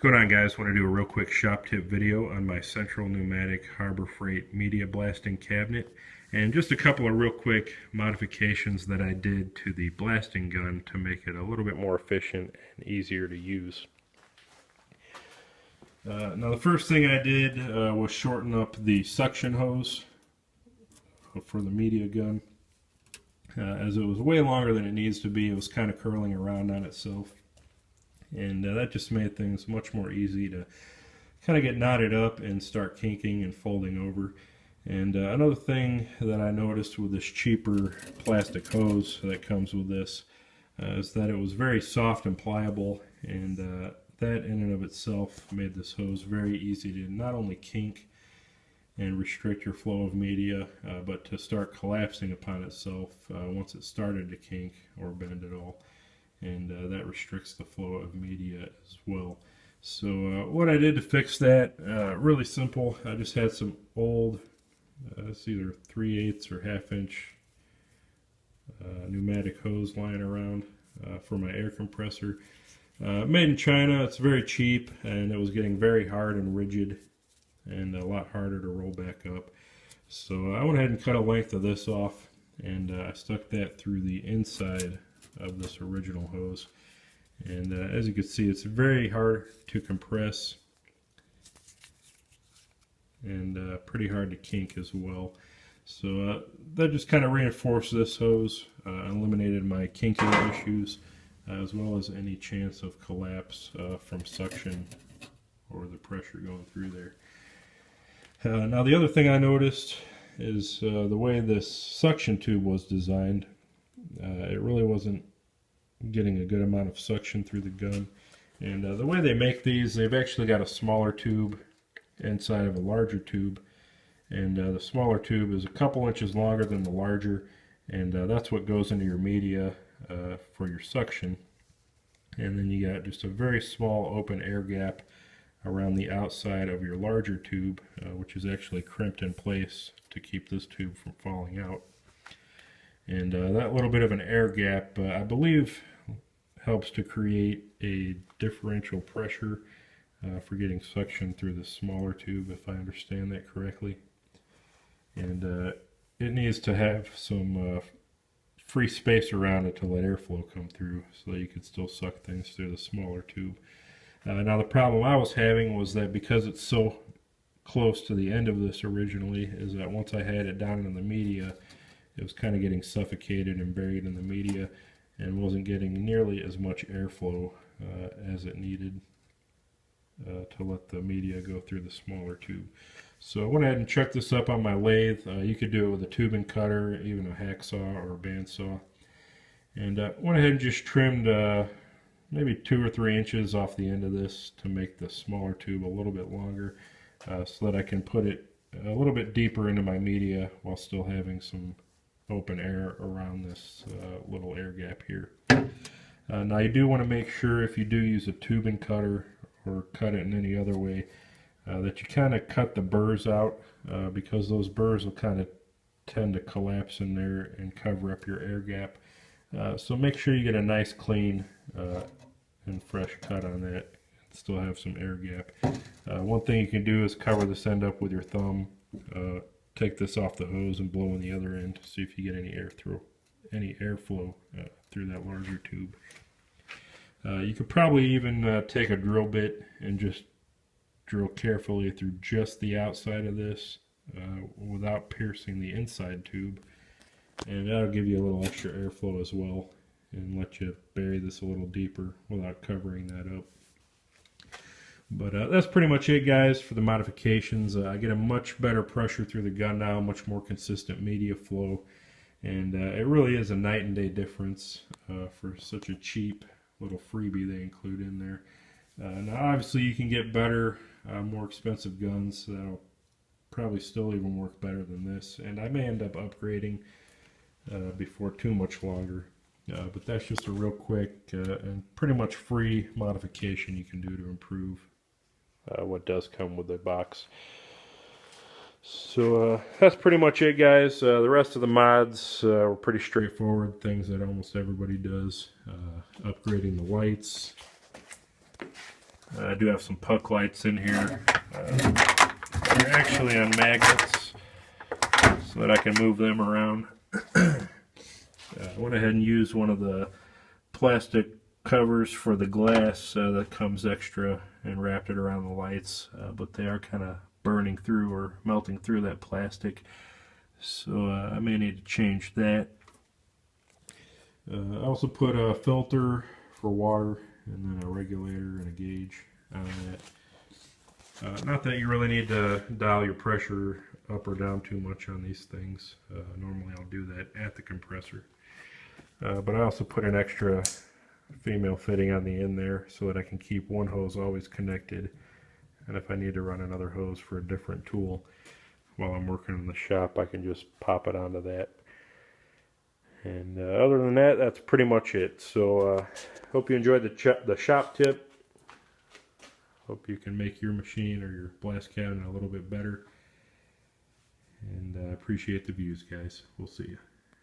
What's going on, guys? I want to do a real quick shop tip video on my Central Pneumatic Harbor Freight media blasting cabinet, and just a couple of real quick modifications that I did to the blasting gun to make it a little bit more efficient and easier to use. Now the first thing I did was shorten up the suction hose for the media gun. As it was way longer than it needs to be, it was kind of curling around on itself. And that just made things much more easy to kind of get knotted up and start kinking and folding over. And another thing that I noticed with this cheaper plastic hose that comes with this is that it was very soft and pliable, and that in and of itself made this hose very easy to not only kink and restrict your flow of media, but to start collapsing upon itself once it started to kink or bend at all. And that restricts the flow of media as well. So what I did to fix that, really simple. I just had some old, it's either 3/8 or 1/2 inch pneumatic hose lying around for my air compressor. Made in China. It's very cheap, and it was getting very hard and rigid and a lot harder to roll back up. So I went ahead and cut a length of this off, and I stuck that through the inside of this original hose. And as you can see, it's very hard to compress and pretty hard to kink as well. So that just kind of reinforced this hose, eliminated my kinking issues, as well as any chance of collapse from suction or the pressure going through there. Now the other thing I noticed is the way this suction tube was designed. It really wasn't getting a good amount of suction through the gun. And the way they make these, they've actually got a smaller tube inside of a larger tube. And the smaller tube is a couple inches longer than the larger. And that's what goes into your media for your suction. And then you got just a very small open air gap around the outside of your larger tube, which is actually crimped in place to keep this tube from falling out. And that little bit of an air gap, I believe, helps to create a differential pressure for getting suction through the smaller tube, if I understand that correctly. And it needs to have some free space around it to let airflow come through, so that you can still suck things through the smaller tube. Now the problem I was having was that because it's so close to the end of this originally, is that once I had it down in the media, it was kind of getting suffocated and buried in the media and wasn't getting nearly as much airflow as it needed to let the media go through the smaller tube. So I went ahead and chucked this up on my lathe. You could do it with a tubing cutter, even a hacksaw or a bandsaw. And went ahead and just trimmed maybe 2 or 3 inches off the end of this to make the smaller tube a little bit longer, so that I can put it a little bit deeper into my media while still having some open air around this little air gap here. Now you do want to make sure, if you do use a tubing cutter or cut it in any other way, that you kind of cut the burrs out, because those burrs will kind of tend to collapse in there and cover up your air gap. So make sure you get a nice clean and fresh cut on that and still have some air gap. One thing you can do is cover this end up with your thumb. Take this off the hose and blow in the other end to see if you get any airflow through that larger tube. You could probably even take a drill bit and just drill carefully through just the outside of this without piercing the inside tube, and that'll give you a little extra airflow as well and let you bury this a little deeper without covering that up. But that's pretty much it, guys, for the modifications. I get a much better pressure through the gun now, much more consistent media flow, and it really is a night and day difference for such a cheap little freebie they include in there. Now obviously you can get better, more expensive guns that'll probably still even work better than this, and I may end up upgrading before too much longer. But that's just a real quick and pretty much free modification you can do to improve what does come with the box. So that's pretty much it, guys. The rest of the mods were pretty straightforward, things that almost everybody does. Upgrading the lights, I do have some puck lights in here. They're actually on magnets so that I can move them around. I went ahead and used one of the plastic covers for the glass that comes extra and wrapped it around the lights, but they are kind of burning through or melting through that plastic, so I may need to change that. I also put a filter for water and then a regulator and a gauge on that. Not that you really need to dial your pressure up or down too much on these things. Normally I'll do that at the compressor. But I also put an extra female fitting on the end there so that I can keep one hose always connected, and if I need to run another hose for a different tool while I'm working in the shop, I can just pop it onto that. And other than that, that's pretty much it. So hope you enjoyed the shop tip. Hope you can make your machine or your blast cabinet a little bit better. And appreciate the views, guys. We'll see you.